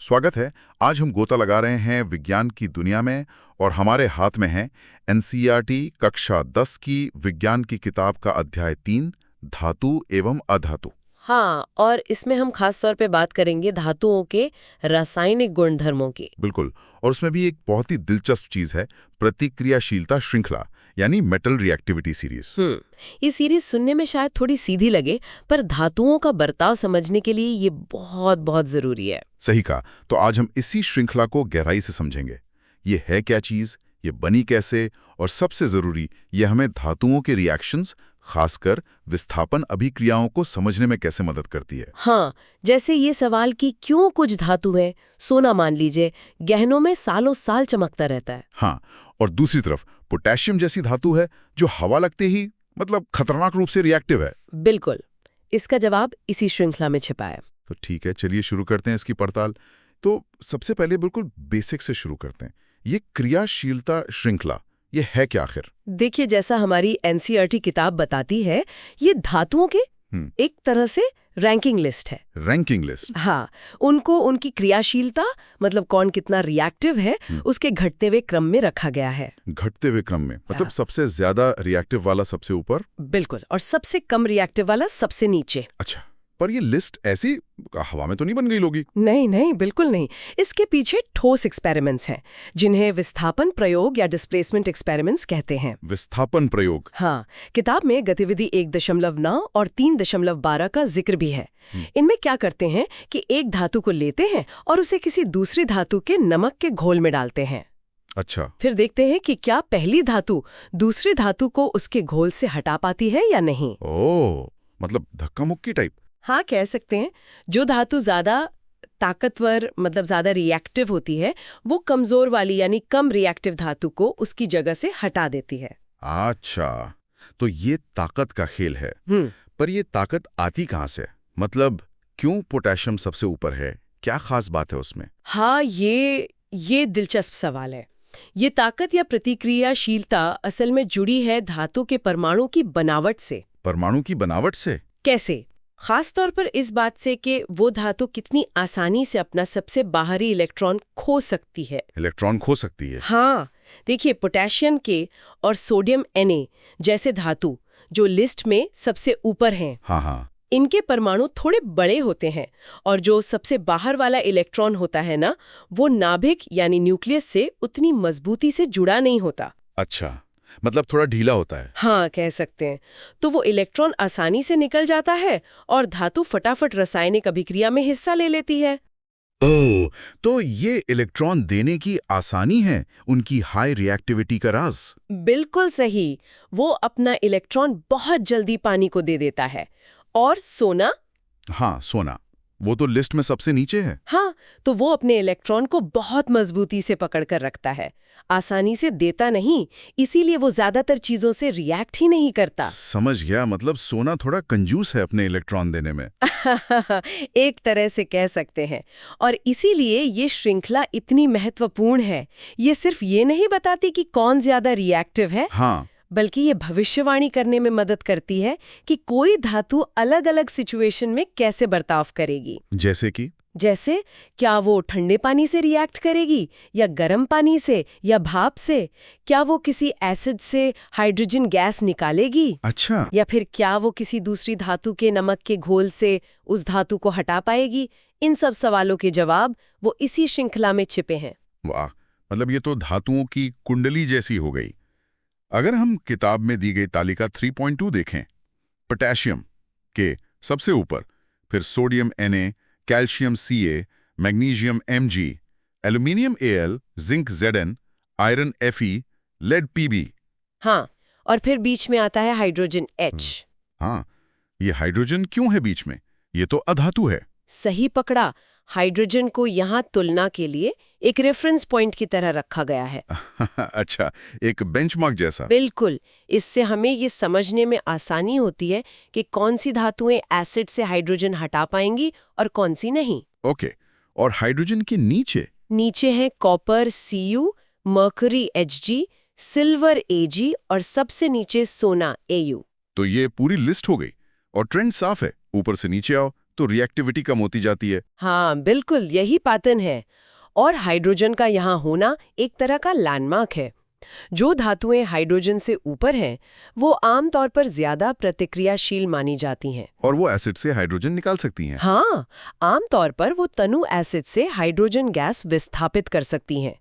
स्वागत है। आज हम गोता लगा रहे हैं विज्ञान की दुनिया में और हमारे हाथ में है एनसीईआरटी कक्षा 10 की विज्ञान की किताब का अध्याय 3 धातु एवं अधातु। हाँ, और इसमें हम खास तौर पे बात करेंगे धातुओं के रासायनिक गुणधर्मों की। बिल्कुल। और उसमें भी एक बहुत ही दिलचस्प चीज है, प्रतिक्रियाशीलता श्रृंखला यानी मेटल रिएक्टिविटी सीरीज। ये सीरीज सुनने में शायद थोड़ी सीधी लगे, पर धातुओं का बर्ताव समझने के लिए ये बहुत बहुत जरूरी है। सही कहा। तो आज हम इसी श्रृंखला को गहराई से समझेंगे। ये है क्या चीज, ये बनी कैसे, और सबसे जरूरी ये हमें धातुओं के रिएक्शंस, खासकर विस्थापन अभिक्रियाओं को समझने में कैसे मदद करती है। हाँ, जैसे ये सवाल कि क्यों कुछ धातु है, सोना मान लीजिए, गहनों में सालों साल चमकता रहता है। हाँ, और दूसरी तरफ पोटेशियम जैसी धातु है जो हवा लगते ही खतरनाक रूप से रिएक्टिव है। बिल्कुल, इसका जवाब इसी श्रृंखला में छिपा है। तो ठीक है, चलिए शुरू करते हैं इसकी पड़ताल। तो सबसे पहले बिल्कुल बेसिक से शुरू करते हैं। ये क्रियाशीलता श्रृंखला, ये है क्या आखिर? देखिए, जैसा हमारी एनसीईआरटी किताब बताती है, ये धातुओं के एक तरह से रैंकिंग लिस्ट है। Ranking list? हाँ, उनको उनकी क्रियाशीलता, मतलब कौन कितना रिएक्टिव है, उसके घटते हुए क्रम में रखा गया है। घटते हुए क्रम में मतलब हाँ। सबसे ज्यादा रिएक्टिव वाला सबसे ऊपर? बिल्कुल, और सबसे कम रिएक्टिव वाला सबसे नीचे। अच्छा, पर ये लिस्ट ऐसी हवा में तो नहीं बन गई होगी? नहीं नहीं, बिल्कुल नहीं। इसके पीछे ठोस एक्सपेरिमेंट्स हैं, जिन्हें विस्थापन प्रयोग या डिस्प्लेसमेंट एक्सपेरिमेंट्स कहते हैं। विस्थापन प्रयोग? हाँ, किताब में गतिविधि 1.9 और 3.12 का जिक्र भी है। इनमें क्या करते हैं कि एक धातु को लेते हैं और उसे किसी दूसरी धातु के नमक के घोल में डालते हैं। अच्छा। फिर देखते हैं कि क्या पहली धातु दूसरी धातु को उसके घोल से हटा पाती है या नहीं। ओह, मतलब धक्का मुक्की टाइप? हाँ, कह सकते हैं। जो धातु ज्यादा ताकतवर, मतलब ज्यादा रिएक्टिव होती है, वो कमजोर वाली यानी कम रिएक्टिव धातु को उसकी जगह से हटा देती है। अच्छा, तो ये ताकत का खेल है। पर ये ताकत आती कहाँ से? मतलब क्यों पोटेशियम सबसे ऊपर है? क्या खास बात है उसमें? हाँ, ये दिलचस्प सवाल है। ये ताकत या प्रतिक्रियाशीलता असल में जुड़ी है धातु के परमाणु की बनावट से। परमाणु की बनावट से? कैसे? खास तौर पर इस बात से कि वो धातु कितनी आसानी से अपना सबसे बाहरी इलेक्ट्रॉन खो सकती है। इलेक्ट्रॉन खो सकती है? हाँ, देखिए, पोटेशियम के और सोडियम Na जैसे धातु जो लिस्ट में सबसे ऊपर हैं, हाँ, इनके परमाणु थोड़े बड़े होते हैं, और जो सबसे बाहर वाला इलेक्ट्रॉन होता है ना, वो नाभिक यानी न्यूक्लियस से उतनी मजबूती से जुड़ा नहीं होता। अच्छा, मतलब थोड़ा ढीला होता है? हाँ, कह सकते हैं। तो वो इलेक्ट्रॉन आसानी से निकल जाता है और धातु फटाफट रासायनिक अभिक्रिया में हिस्सा ले लेती है। ओह, तो ये इलेक्ट्रॉन देने की आसानी है उनकी हाई रिएक्टिविटी का राज? बिल्कुल सही। वो अपना इलेक्ट्रॉन बहुत जल्दी पानी को दे देता है। और सोना? हाँ, सोना, वो तो लिस्ट में सबसे नीचे है। हाँ, तो वो अपने इलेक्ट्रॉन को बहुत मजबूती से पकड़ कर रखता है, आसानी से देता नहीं, इसीलिए वो ज्यादातर चीजों से रिएक्ट ही नहीं करता। समझ गया, मतलब सोना थोड़ा कंजूस है अपने इलेक्ट्रॉन देने में। एक तरह से कह सकते हैं। और इसीलिए ये श्रृंखला इतनी महत्वपूर्ण है। ये सिर्फ ये नहीं बताती कि कौन ज्यादा रिएक्टिव है, हाँ, बल्कि ये भविष्यवाणी करने में मदद करती है कि कोई धातु अलग अलग सिचुएशन में कैसे बर्ताव करेगी। जैसे क्या वो ठंडे पानी से रिएक्ट करेगी, या गर्म पानी से, या भाप से? क्या वो किसी एसिड से हाइड्रोजन गैस निकालेगी? अच्छा, या फिर क्या वो किसी दूसरी धातु के नमक के घोल से उस धातु को हटा पाएगी? इन सब सवालों के जवाब वो इसी श्रृंखला में छिपे हैं। वाह, मतलब ये तो धातुओं की कुंडली जैसी हो गई। अगर हम किताब में दी गई तालिका 3.2 देखें, पोटेशियम के सबसे ऊपर, फिर sodium Na, calcium Ca, magnesium Mg, aluminium Al, zinc Zn, iron Fe, lead Pb। हाँ, और फिर बीच में आता है हाइड्रोजन H। हाँ, ये हाइड्रोजन क्यों है बीच में? ये तो अधातु है। सही पकड़ा। हाइड्रोजन को यहाँ तुलना के लिए एक रेफरेंस पॉइंट की तरह रखा गया है। अच्छा, एक बेंचमार्क जैसा? बिल्कुल। इससे हमें ये समझने में आसानी होती है कि कौन सी धातुएं एसिड से हाइड्रोजन हटा पाएंगी और कौन सी नहीं। ओके, और हाइड्रोजन के नीचे है copper Cu, mercury Hg, silver Ag और सबसे नीचे सोना Au। तो ये पूरी लिस्ट हो गई और ट्रेंड साफ है, ऊपर से नीचे आओ तो रिएक्टिविटी कम होती जाती है। हाँ बिल्कुल, यही पैटर्न है। और हाइड्रोजन का यहाँ होना एक तरह का लैंडमार्क है। जो धातुएं हाइड्रोजन से ऊपर हैं, वो आमतौर पर ज्यादा प्रतिक्रियाशील मानी जाती हैं। और वो एसिड से हाइड्रोजन निकाल सकती हैं। हाँ, आमतौर पर वो तनु एसिड से हाइड्रोजन गैस विस्थापित कर सकती हैं।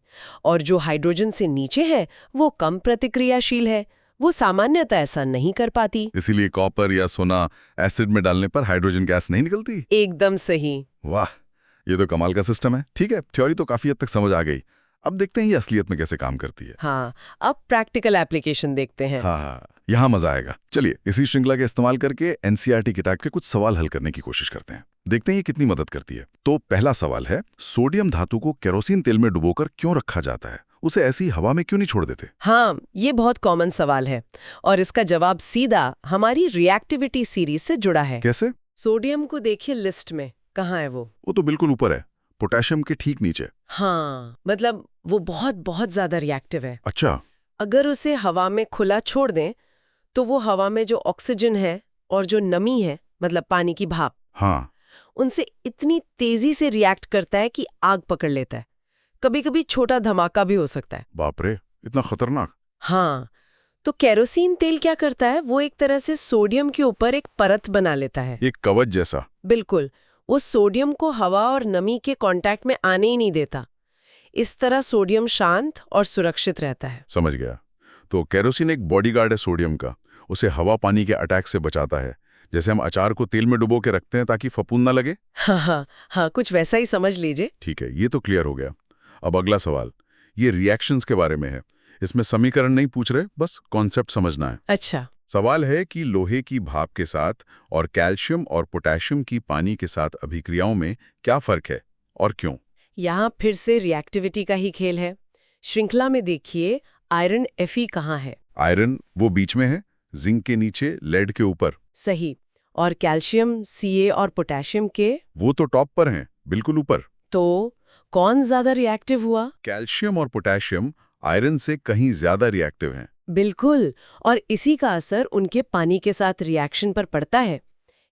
और जो हाइड्रोजन से नीचे है, वो कम प्रतिक्रियाशील है। वो सामान्यतः ऐसा नहीं कर पाती। इसीलिए कॉपर या सोना एसिड में डालने पर हाइड्रोजन गैस नहीं निकलती। एकदम सही। वाह, ये तो कमाल का सिस्टम है। ठीक है, थ्योरी तो काफी हद तक समझ आ गई। अब देखते हैं ये असलियत में कैसे काम करती है। हाँ, अब प्रैक्टिकल एप्लीकेशन देखते हैं। हाँ, यहाँ मजा आएगा। चलिए इसी श्रृंखला के इस्तेमाल करके एनसीईआरटी की टाइप के कुछ सवाल हल करने की कोशिश करते हैं। देखते हैं ये कितनी मदद करती है। तो पहला सवाल है, सोडियम धातु को केरोसिन तेल में डुबोकर क्यों रखा जाता है? उसे ऐसी हवा में क्यों नहीं छोड़ देते? हाँ, ये बहुत कॉमन सवाल है और इसका जवाब सीधा हमारी रिएक्टिविटी सीरीज से जुड़ा है। कैसे? सोडियम को देखिए लिस्ट में, कहाँ है वो? वो तो बिल्कुल ऊपर है, पोटेशियम के ठीक नीचे। हाँ, मतलब वो बहुत बहुत ज्यादा रिएक्टिव है। अच्छा। अगर उसे हवा में खुला छोड़ दें तो वो हवा में जो ऑक्सीजन है और जो नमी है, मतलब पानी की भाप, हाँ, उनसे इतनी तेजी से रिएक्ट करता है कि आग पकड़ लेता है। कभी कभी छोटा धमाका भी हो सकता है। बाप रे, इतना खतरनाक। हाँ, तो केरोसिन तेल क्या करता है, वो एक तरह से सोडियम के ऊपर एक परत बना लेता है। एक कवच जैसा। बिल्कुल, वो सोडियम को हवा और नमी के कांटेक्ट में आने ही नहीं देता। इस तरह सोडियम शांत और सुरक्षित रहता है। समझ गया। तो केरोसिन एक बॉडीगार्ड है सोडियम का, उसे हवा पानी के अटैक से बचाता है। जैसे हम अचार को तेल में डुबो के रखते हैं ताकि फफूंद ना लगे। हाँ, कुछ वैसा ही समझ लीजिए। ठीक है, ये तो क्लियर हो गया। अब अगला सवाल, ये रिएक्शंस के बारे में है। इसमें समीकरण नहीं पूछ रहे, बस कॉन्सेप्ट समझना है। अच्छा। सवाल है कि लोहे की भाप के साथ और कैल्शियम और पोटेशियम की पानी के साथ अभिक्रियाओं में क्या फर्क है और क्यों? यहाँ फिर से रिएक्टिविटी का ही खेल है। श्रृंखला में देखिए, आयरन Fe कहाँ है? आयरन वो बीच में है, जिंक के नीचे, लेड के ऊपर। सही। और कैल्शियम Ca और पोटेशियम के? वो तो टॉप पर हैं, बिल्कुल ऊपर। तो कौन ज्यादा रिएक्टिव हुआ? कैल्शियम और पोटेशियम आयरन से कहीं ज्यादा रिएक्टिव हैं। बिल्कुल, और इसी का असर उनके पानी के साथ रिएक्शन पर पड़ता है।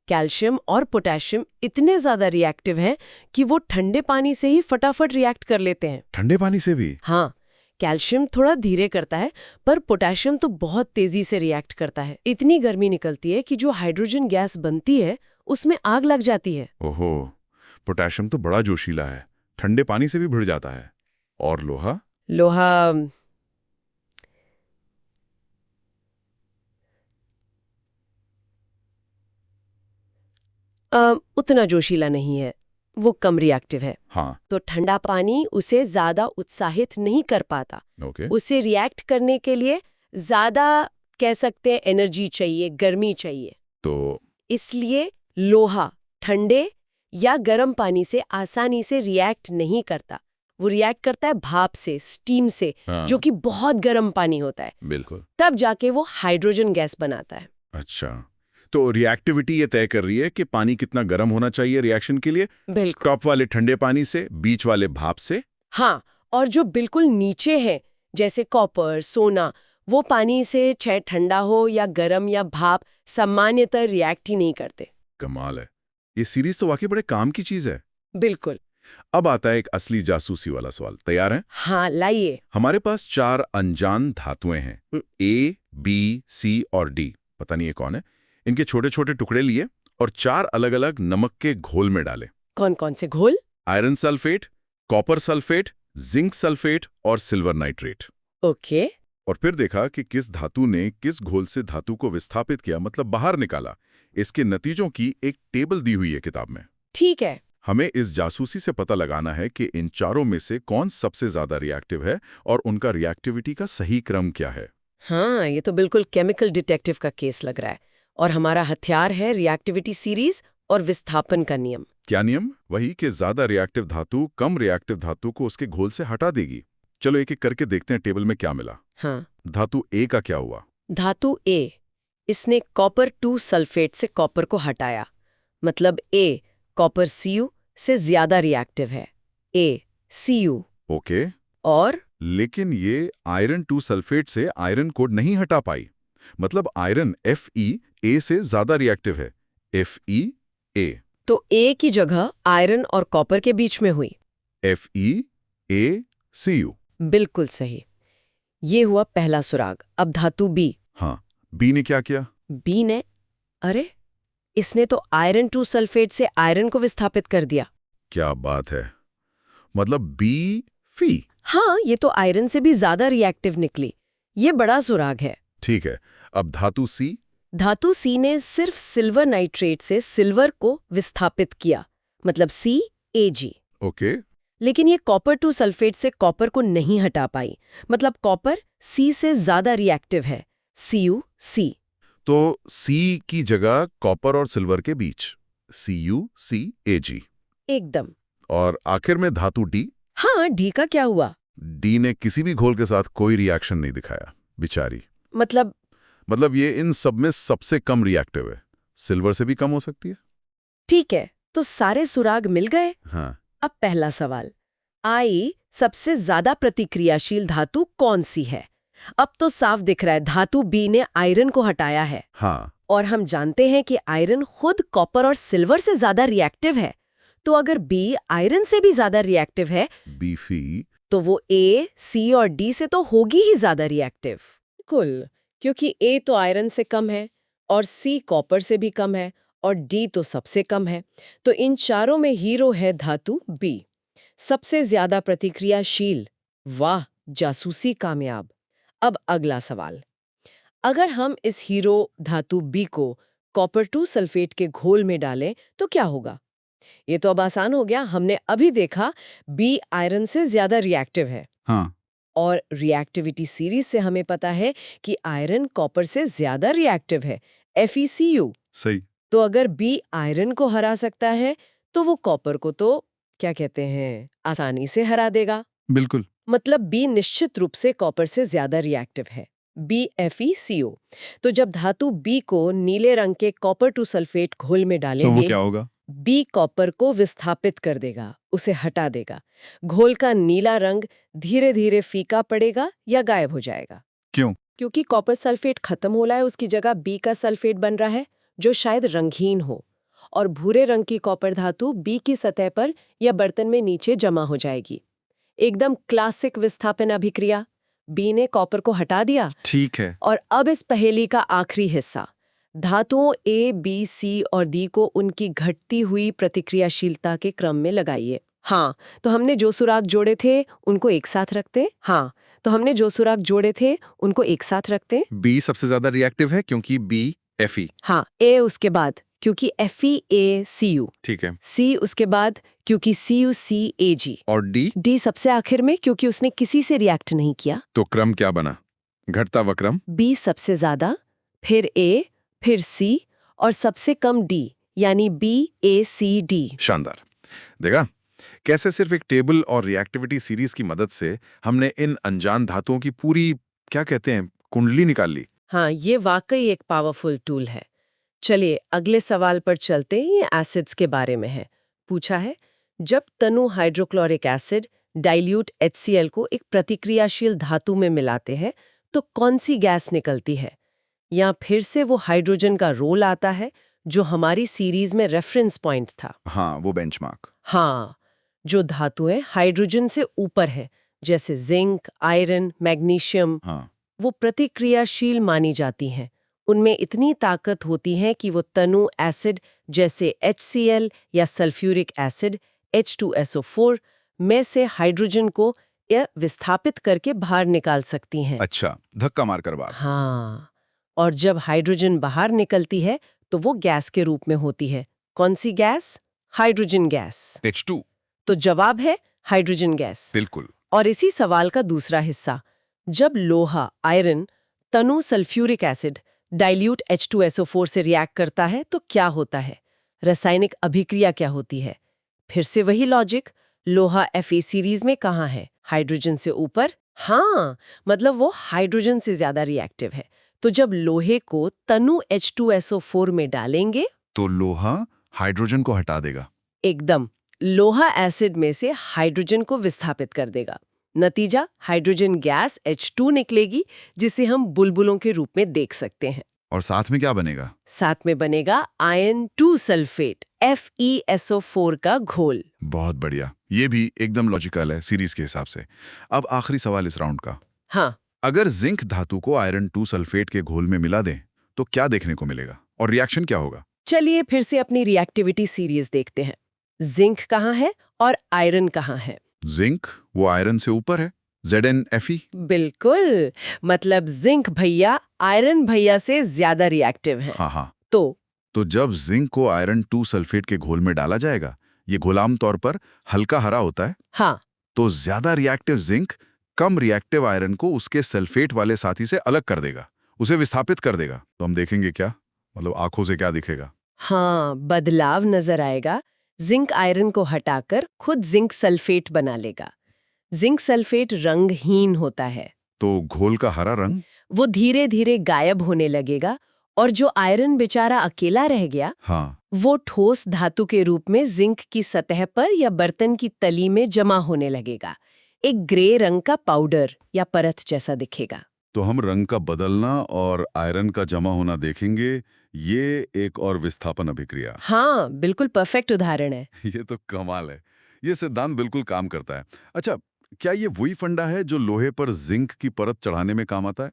कैल्शियम और पोटेशियम इतने ज्यादा रिएक्टिव हैं कि वो ठंडे पानी से ही फटाफट रिएक्ट कर लेते हैं। ठंडे पानी से भी? हाँ, कैल्शियम थोड़ा धीरे करता है, पर पोटेशियम तो बहुत तेजी से रिएक्ट करता है। इतनी गर्मी निकलती है कि जो हाइड्रोजन गैस बनती है उसमें आग लग जाती है। ओहो, पोटेशियम तो बड़ा जोशीला है, ठंडे पानी से भी भिड़ जाता है। और लोहा? लोहा उतना जोशीला नहीं है, वो कम रिएक्टिव है। हाँ। तो ठंडा पानी उसे ज्यादा उत्साहित नहीं कर पाता। ओके। उसे रिएक्ट करने के लिए ज्यादा, कह सकते हैं, एनर्जी चाहिए, गर्मी चाहिए। तो इसलिए लोहा ठंडे या गर्म पानी से आसानी से रिएक्ट नहीं करता। वो रिएक्ट करता है भाप से, स्टीम से, हाँ। जो कि बहुत गर्म पानी होता है। बिल्कुल। तब जाके वो हाइड्रोजन गैस बनाता है। अच्छा, तो रिएक्टिविटी ये तय कर रही है कि पानी कितना गर्म होना चाहिए रिएक्शन के लिए। बिल्कुल। टॉप वाले ठंडे पानी से, बीच वाले भाप से। हाँ, और जो बिल्कुल नीचे है, जैसे कॉपर, सोना, वो पानी से चाहे ठंडा हो या गर्म या भाप, सामान्यतः रिएक्ट ही नहीं करते। कमाल है, ये सीरीज तो वाकई बड़े काम की चीज है। बिल्कुल। अब आता है एक असली जासूसी वाला सवाल। तैयार हैं? हाँ, लाइए। हमारे पास 4 अनजान धातुएं हैं, A, B, C और D। पता नहीं ये कौन है। इनके छोटे छोटे टुकड़े लिए और 4 अलग अलग नमक के घोल में डाले। कौन कौन से घोल? Iron sulphate, copper sulphate, zinc sulphate और सिल्वर नाइट्रेट। ओके। और फिर देखा कि किस धातु ने किस घोल से धातु को विस्थापित किया, मतलब बाहर निकाला। इसके नतीजों की एक टेबल दी हुई है किताब में। ठीक है। हमें इस जासूसी से पता लगाना है कि इन चारों में से कौन सबसे ज्यादा रिएक्टिव है और उनका रिएक्टिविटी का सही क्रम क्या है। हाँ, ये तो बिल्कुल केमिकल डिटेक्टिव का केस लग रहा है। और हमारा हथियार है रिएक्टिविटी सीरीज और विस्थापन का नियम। क्या नियम? वही कि ज्यादा रिएक्टिव धातु कम रिएक्टिव धातु को उसके घोल से हटा देगी। चलो एक एक करके देखते हैं टेबल में क्या मिला। हाँ। धातु ए का क्या हुआ? धातु ए, इसने कॉपर 2 सल्फेट से कॉपर को हटाया, मतलब ए कॉपर Cu से ज्यादा रिएक्टिव है, ACU। ओके। और लेकिन ये आयरन 2 सल्फेट से आयरन को नहीं हटा पाई, मतलब आयरन Fe A से ज्यादा रिएक्टिव है, FeA। तो ए की जगह आयरन और कॉपर के बीच में हुई। FeACu। बिल्कुल सही। ये हुआ पहला सुराग। अब धातु बी। हाँ, बी ने क्या किया? बी ने, अरे इसने तो आयरन 2 सल्फेट से आयरन को विस्थापित कर दिया। क्या बात है, मतलब बी फी। हाँ, ये तो आयरन से भी ज्यादा रिएक्टिव निकली। ये बड़ा सुराग है। ठीक है, अब धातु सी। धातु सी ने सिर्फ सिल्वर नाइट्रेट से सिल्वर को विस्थापित किया, मतलब CaG। ओके। लेकिन ये कॉपर 2 सल्फेट से कॉपर को नहीं हटा पाई, मतलब कॉपर C से ज्यादा रिएक्टिव है, CuC। तो सी की जगह कॉपर और सिल्वर के बीच, CuCAg। एकदम। और आखिर में धातु डी। हाँ, डी का क्या हुआ? डी ने किसी भी घोल के साथ कोई रिएक्शन नहीं दिखाया, बेचारी। मतलब ये इन सब में सबसे कम रिएक्टिव है, सिल्वर से भी कम हो सकती है। ठीक है, तो सारे सुराग मिल गए। हाँ। अब पहला सवाल, सबसे ज्यादा प्रतिक्रियाशील धातु कौन सी है? अब तो साफ दिख रहा है, धातु बी ने आयरन को हटाया है। हाँ। और हम जानते हैं कि आयरन खुद कॉपर और सिल्वर से ज्यादा रिएक्टिव है। तो अगर बी आयरन से भी ज्यादा रिएक्टिव है, बी फी, तो वो ए, सी और डी से तो होगी ही ज्यादा रिएक्टिव। कुल, क्योंकि ए तो आयरन से कम है और सी कॉपर से भी कम है और डी तो सबसे कम है। तो इन चारों में हीरो है धातु बी, सबसे ज्यादा प्रतिक्रियाशील। वाह, जासूसी कामयाब। अब अगला सवाल, अगर हम इस हीरो धातु बी को कॉपर 2 सल्फेट के घोल में डालें तो क्या होगा? ये तो अब आसान हो गया। हमने अभी देखा बी आयरन से ज्यादा रिएक्टिव है। हाँ। और रिएक्टिविटी सीरीज से हमें पता है कि आयरन कॉपर से ज्यादा रिएक्टिव है, FeCu। सही। तो अगर बी आयरन को हरा सकता है तो वो कॉपर को तो क्या कहते हैं, आसानी से हरा देगा। बिल्कुल। मतलब बी निश्चित रूप से कॉपर से ज्यादा रिएक्टिव है, BFeCO। तो जब धातु बी को नीले रंग के कॉपर 2 सल्फेट घोल में तो डालेंगे, वो क्या होगा? बी कॉपर को विस्थापित कर देगा, उसे हटा देगा। घोल का नीला रंग धीरे धीरे फीका पड़ेगा या गायब हो जाएगा। क्यों? क्योंकि कॉपर सल्फेट खत्म हो रहा है, उसकी जगह बी का सल्फेट बन रहा है जो शायद रंगहीन हो, और भूरे रंग की कॉपर धातु बी की सतह पर या बर्तन में नीचे जमा हो जाएगी। एकदम क्लासिक विस्थापन अभिक्रिया। बी ने कॉपर को हटा दिया। ठीक है। और अब इस पहेली का आखिरी हिस्सा, धातुओं ए, बी, सी और डी को उनकी घटती हुई प्रतिक्रियाशीलता के क्रम में लगाइए। हाँ, तो हमने जो सुराग जोड़े थे उनको एक साथ रखते। बी सबसे ज्यादा रिएक्टिव है क्योंकि बी Fe। हाँ, ए उसके बाद क्योंकि FeACu। ठीक है। सी उसके बाद क्योंकि CuCAg। और डी सबसे आखिर में क्योंकि उसने किसी से रिएक्ट नहीं किया। तो क्रम क्या बना? घटता हुआ क्रम। बी सबसे ज्यादा, फिर ए, फिर सी और सबसे कम डी, यानी BACD। शानदार। देखा कैसे सिर्फ एक टेबल और रिएक्टिविटी सीरीज की मदद से हमने इन अनजान धातुओं की पूरी, क्या कहते हैं, कुंडली निकाल ली। हाँ, ये वाकई एक पावरफुल टूल है। चलिए अगले सवाल पर चलते हैं। ये एसिड्स के बारे में है। पूछा है, जब तनु हाइड्रोक्लोरिक एसिड डाइल्यूट HCl को एक प्रतिक्रियाशील धातु में मिलाते हैं तो कौन सी गैस निकलती है? या फिर से वो हाइड्रोजन का रोल आता है जो हमारी सीरीज में रेफरेंस पॉइंट था। हाँ, वो बेंचमार्क। हाँ, जो धातुएं हाइड्रोजन से ऊपर है, जैसे जिंक, आयरन, मैग्नीशियम, हाँ। वो प्रतिक्रियाशील मानी जाती हैं। उनमें इतनी ताकत होती है कि वो तनु एसिड जैसे HCl या सल्फ्यूरिक एसिड H2SO4 में से हाइड्रोजन को या विस्थापित करके बाहर निकाल सकती हैं। अच्छा, धक्का मारकर बाहर। हाँ, और जब हाइड्रोजन बाहर निकलती है तो वो गैस के रूप में होती है। कौन सी गैस? Hydrogen gas. H2। तो जवाब है हाइड्रोजन गैस। बिल्कुल। और इसी सवाल का दूसरा हिस्सा, जब लोहा, आयरन, तनु सल्फ्यूरिक एसिड डाइल्यूट H2SO4 से रिएक्ट करता है तो क्या होता है? रासायनिक अभिक्रिया क्या होती है? फिर से वही लॉजिक, लोहा Fe सीरीज में कहाँ है? हाइड्रोजन से ऊपर। हाँ, मतलब वो हाइड्रोजन से ज्यादा रिएक्टिव है। तो जब लोहे को तनु H2SO4 में डालेंगे तो लोहा हाइड्रोजन को हटा देगा। एकदम, लोहा एसिड में से हाइड्रोजन को विस्थापित कर देगा। नतीजा हाइड्रोजन गैस H2 निकलेगी, जिसे हम बुलबुलों के रूप में देख सकते हैं। और साथ में क्या बनेगा? साथ में बनेगा आयरन 2 सल्फेट FeSO4 का घोल। बहुत बढ़िया, ये भी एकदम लॉजिकल है सीरीज के हिसाब से। अब आखिरी सवाल इस राउंड का, हाँ, अगर जिंक धातु को आयरन 2 सल्फेट के घोल में मिला दें तो क्या देखने को मिलेगा और रिएक्शन क्या होगा? चलिए फिर से अपनी रिएक्टिविटी सीरीज देखते हैं। जिंक कहाँ है और आयरन कहाँ है? जिंक वो आयरन से ऊपर है, ZnFe। बिल्कुल, मतलब जिंक भैया आयरन भैया से ज्यादा रिएक्टिव है। हाँ, तो जब जिंक को आयरन 2 सल्फेट के घोल में डाला जाएगा, ये घोल आमतौर पर हल्का हरा होता है, हाँ, तो ज्यादा रिएक्टिव जिंक कम रिएक्टिव आयरन को उसके सल्फेट वाले साथी से अलग कर देगा, उसे विस्थापित कर देगा। तो हम देखेंगे क्या, मतलब आंखों से क्या दिखेगा? हाँ, बदलाव नजर आएगा। जिंक आयरन को हटाकर खुद जिंक सल्फेट बना लेगा। जिंक सल्फेट रंगहीन होता है, तो घोल का हरा रंग? वो धीरे धीरे गायब होने लगेगा और जो आयरन बेचारा अकेला रह गया, हाँ, वो ठोस धातु के रूप में जिंक की सतह पर या बर्तन की तली में जमा होने लगेगा। एक ग्रे रंग का पाउडर या परत जैसा दिखेगा। तो हम रंग का बदलना और आयरन का जमा होना देखेंगे, ये एक और विस्थापन अभिक्रिया। हाँ, बिल्कुल परफेक्ट उदाहरण है। ये तो कमाल है, ये सिद्धांत बिल्कुल काम करता है। अच्छा, क्या ये वही फंडा है जो लोहे पर जिंक की परत चढ़ाने में काम आता है?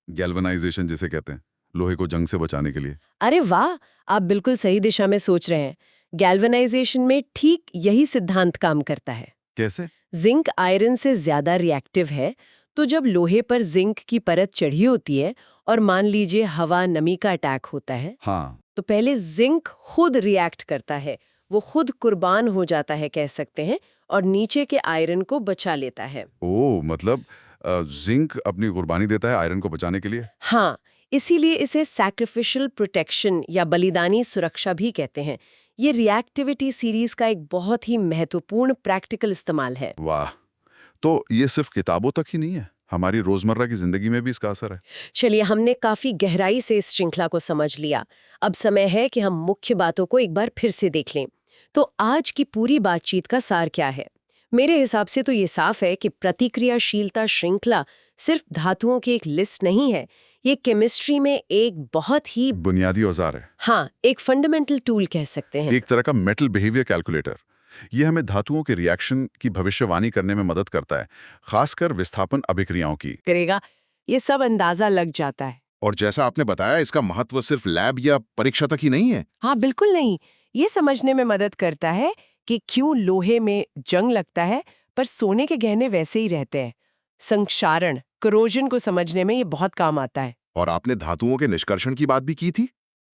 गैल्वेनाइजेशन जिसे कहते हैं, लोहे को जंग से बचाने के लिए। अरे वाह, आप बिल्कुल सही दिशा में सोच रहे हैं। गैल्वेनाइजेशन में ठीक यही सिद्धांत काम करता है। कैसे? जिंक आयरन से ज्यादा रिएक्टिव है, तो जब लोहे पर जिंक की परत चढ़ी होती है और मान लीजिए हवा नमी का अटैक होता है, हाँ, तो पहले जिंक खुद रिएक्ट करता है, वो खुद कुर्बान हो जाता है कह सकते हैं, और नीचे के आयरन को बचा लेता है। ओ मतलब जिंक अपनी कुर्बानी देता है आयरन को बचाने के लिए। हाँ, इसीलिए इसे सैक्रिफिशियल प्रोटेक्शन या बलिदानी सुरक्षा भी कहते हैं। ये रिएक्टिविटी सीरीज का एक बहुत ही महत्वपूर्ण प्रैक्टिकल इस्तेमाल है। वाह, तो ये सिर्फ किताबों तक ही नहीं है, हमारी रोजमर्रा की जिंदगी में भी इसका असर है। चलिए, हमने काफी गहराई से इस श्रृंखला को समझ लिया। अब समय है कि हम मुख्य बातों को एक बार फिर से देख लें। तो आज की पूरी बातचीत का सार क्या है? मेरे हिसाब से तो ये साफ है कि प्रतिक्रियाशीलता श्रृंखला सिर्फ धातुओं की एक लिस्ट नहीं है, ये केमिस्ट्री में एक बहुत ही बुनियादी औजार है, हाँ, एक फंडामेंटल टूल कह सकते हैं। एक तरह का मेटल बिहेवियर कैलकुलेटर। ये हमें धातुओं के रिएक्शन की भविष्यवाणी करने में मदद करता है, खासकर विस्थापन अभिक्रियाओं की। करेगा, ये सब अंदाजा लग जाता है। और जैसा आपने बताया, इसका महत्व सिर्फ लैब या परीक्षा तक ही नहीं है। हाँ, बिल्कुल नहीं। ये समझने में मदद करता है कि क्यों लोहे में जंग लगता है पर सोने के गहने वैसे ही रहते हैं। संक्षारण, करोजन को समझने में ये बहुत काम आता है। और आपने धातुओं के निष्कर्षण की बात भी की थी।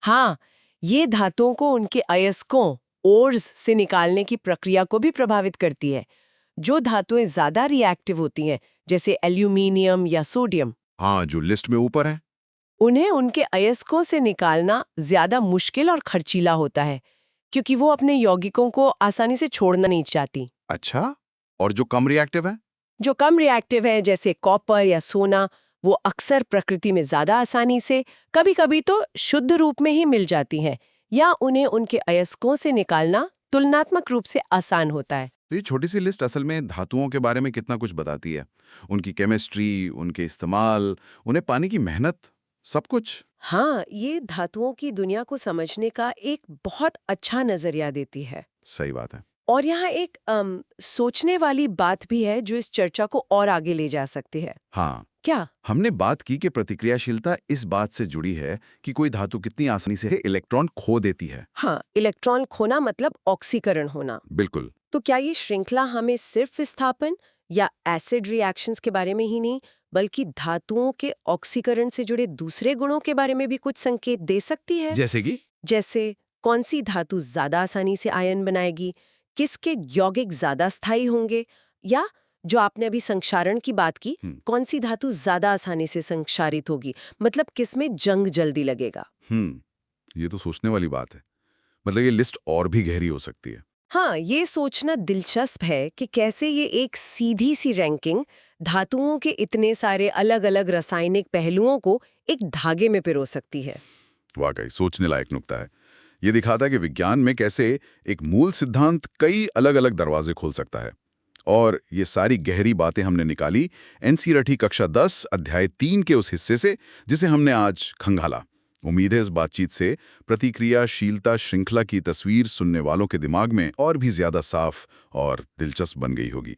हाँ, ये धातुओं को उनके अयस्कों ओर्स से निकालने की प्रक्रिया को भी प्रभावित करती है। जो धातुएं ज्यादा रिएक्टिव होती हैं, जैसे एल्यूमिनियम या सोडियम, हाँ, जो लिस्ट में ऊपर है, उन्हें उनके अयस्कों से निकालना ज्यादा मुश्किल और खर्चीला होता है, क्योंकि वो अपने यौगिकों को आसानी से छोड़ना नहीं चाहती। अच्छा, और जो कम रिएक्टिव है? जो कम रिएक्टिव है, जैसे कॉपर या सोना, वो अक्सर प्रकृति में ज्यादा आसानी से, कभी-कभी तो शुद्ध रूप में ही मिल जाती हैं, या उन्हें उनके अयस्कों से निकालना तुलनात्मक रूप से आसान होता है। तो ये छोटी सी लिस्ट असल में धातुओं के बारे में कितना कुछ बताती है, उनकी केमिस्ट्री, उनके इस्तेमाल, उन्हें पाने की मेहनत, सब कुछ। हाँ, ये धातुओं की दुनिया को समझने का एक बहुत अच्छा नजरिया देती है। सही बात है। और यहाँ एक सोचने वाली बात भी है जो इस चर्चा को और आगे ले जा सकती है। हाँ, क्या? हमने बात की कि प्रतिक्रियाशीलता इस बात से जुड़ी है कि कोई धातु कितनी आसानी से इलेक्ट्रॉन खो देती है। हाँ, इलेक्ट्रॉन खोना मतलब ऑक्सीकरण होना। बिल्कुल। तो क्या ये श्रृंखला हमें सिर्फ विस्थापन या एसिड रिएक्शंस के बारे में ही नहीं, बल्कि धातुओं के ऑक्सीकरण से जुड़े दूसरे गुणों के बारे में भी कुछ संकेत दे सकती है? जैसे कि? जैसे कौन सी धातु ज्यादा आसानी से आयन बनाएगी, किसके यौगिक ज्यादा स्थायी होंगे, या जो आपने अभी संक्षारण की बात की, कौन सी धातु ज्यादा आसानी से संक्षारित होगी, मतलब किसमें जंग जल्दी लगेगा। ये तो सोचने वाली बात है, मतलब ये लिस्ट और भी गहरी हो सकती है। हाँ, ये सोचना दिलचस्प है कि कैसे ये एक सीधी सी रैंकिंग धातुओं के इतने सारे अलग अलग रासायनिक पहलुओं को एक धागे में पिरो सकती है। वाकई सोचने लायक नुक्ता है। ये दिखाता है कि विज्ञान में कैसे एक मूल सिद्धांत कई अलग अलग दरवाजे खोल सकता है। और ये सारी गहरी बातें हमने निकाली एनसीईआरटी कक्षा 10 अध्याय 3 के उस हिस्से से जिसे हमने आज खंगाला, उम्मीद है इस बातचीत से प्रतिक्रियाशीलता श्रृंखला की तस्वीर सुनने वालों के दिमाग में और भी ज्यादा साफ और दिलचस्प बन गई होगी।